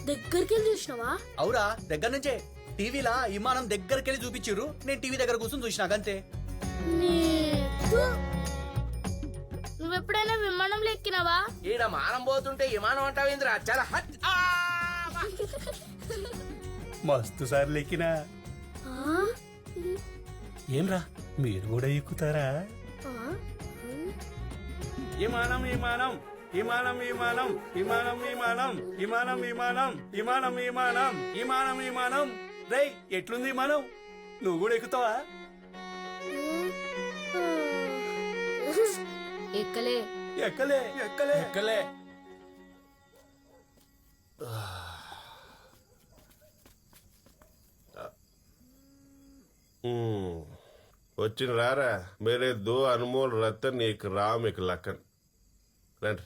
దగ్గరికి వెళ్ళి చూసినావా? అవురా, దగ్గర నుంచే. టీవీలా విమానం దగ్గరికి వెళ్ళి చూపించారు, నేను టీవీ దగ్గర కూర్చొని చూసినాకంతే. నువ్వెప్పుడైనా విమానంలో ఎక్కినావా? ఈడ మానం పోతుంటే విమానం అంటావేంద్రా? చాలా మస్తు సార్లు ఎక్కినా. ఏమ్రా, మీరు కూడా ఎక్కుతారా? విమానం విమానం విమానం విమానం విమానం విమానం విమానం విమానం విమానం విమానం విమానం విమానం. రై, ఎట్లుంది విమానం? నువ్వు కూడా ఎక్కుతావా? ఎక్కలే ఎక్కలే ఎక్కలే ఎక్కలే. వచ్చిన రారా, మేరే దో అన్మోల్ రతన్, ఏక్ రామ్, ఏక్ లఖన్. రండి.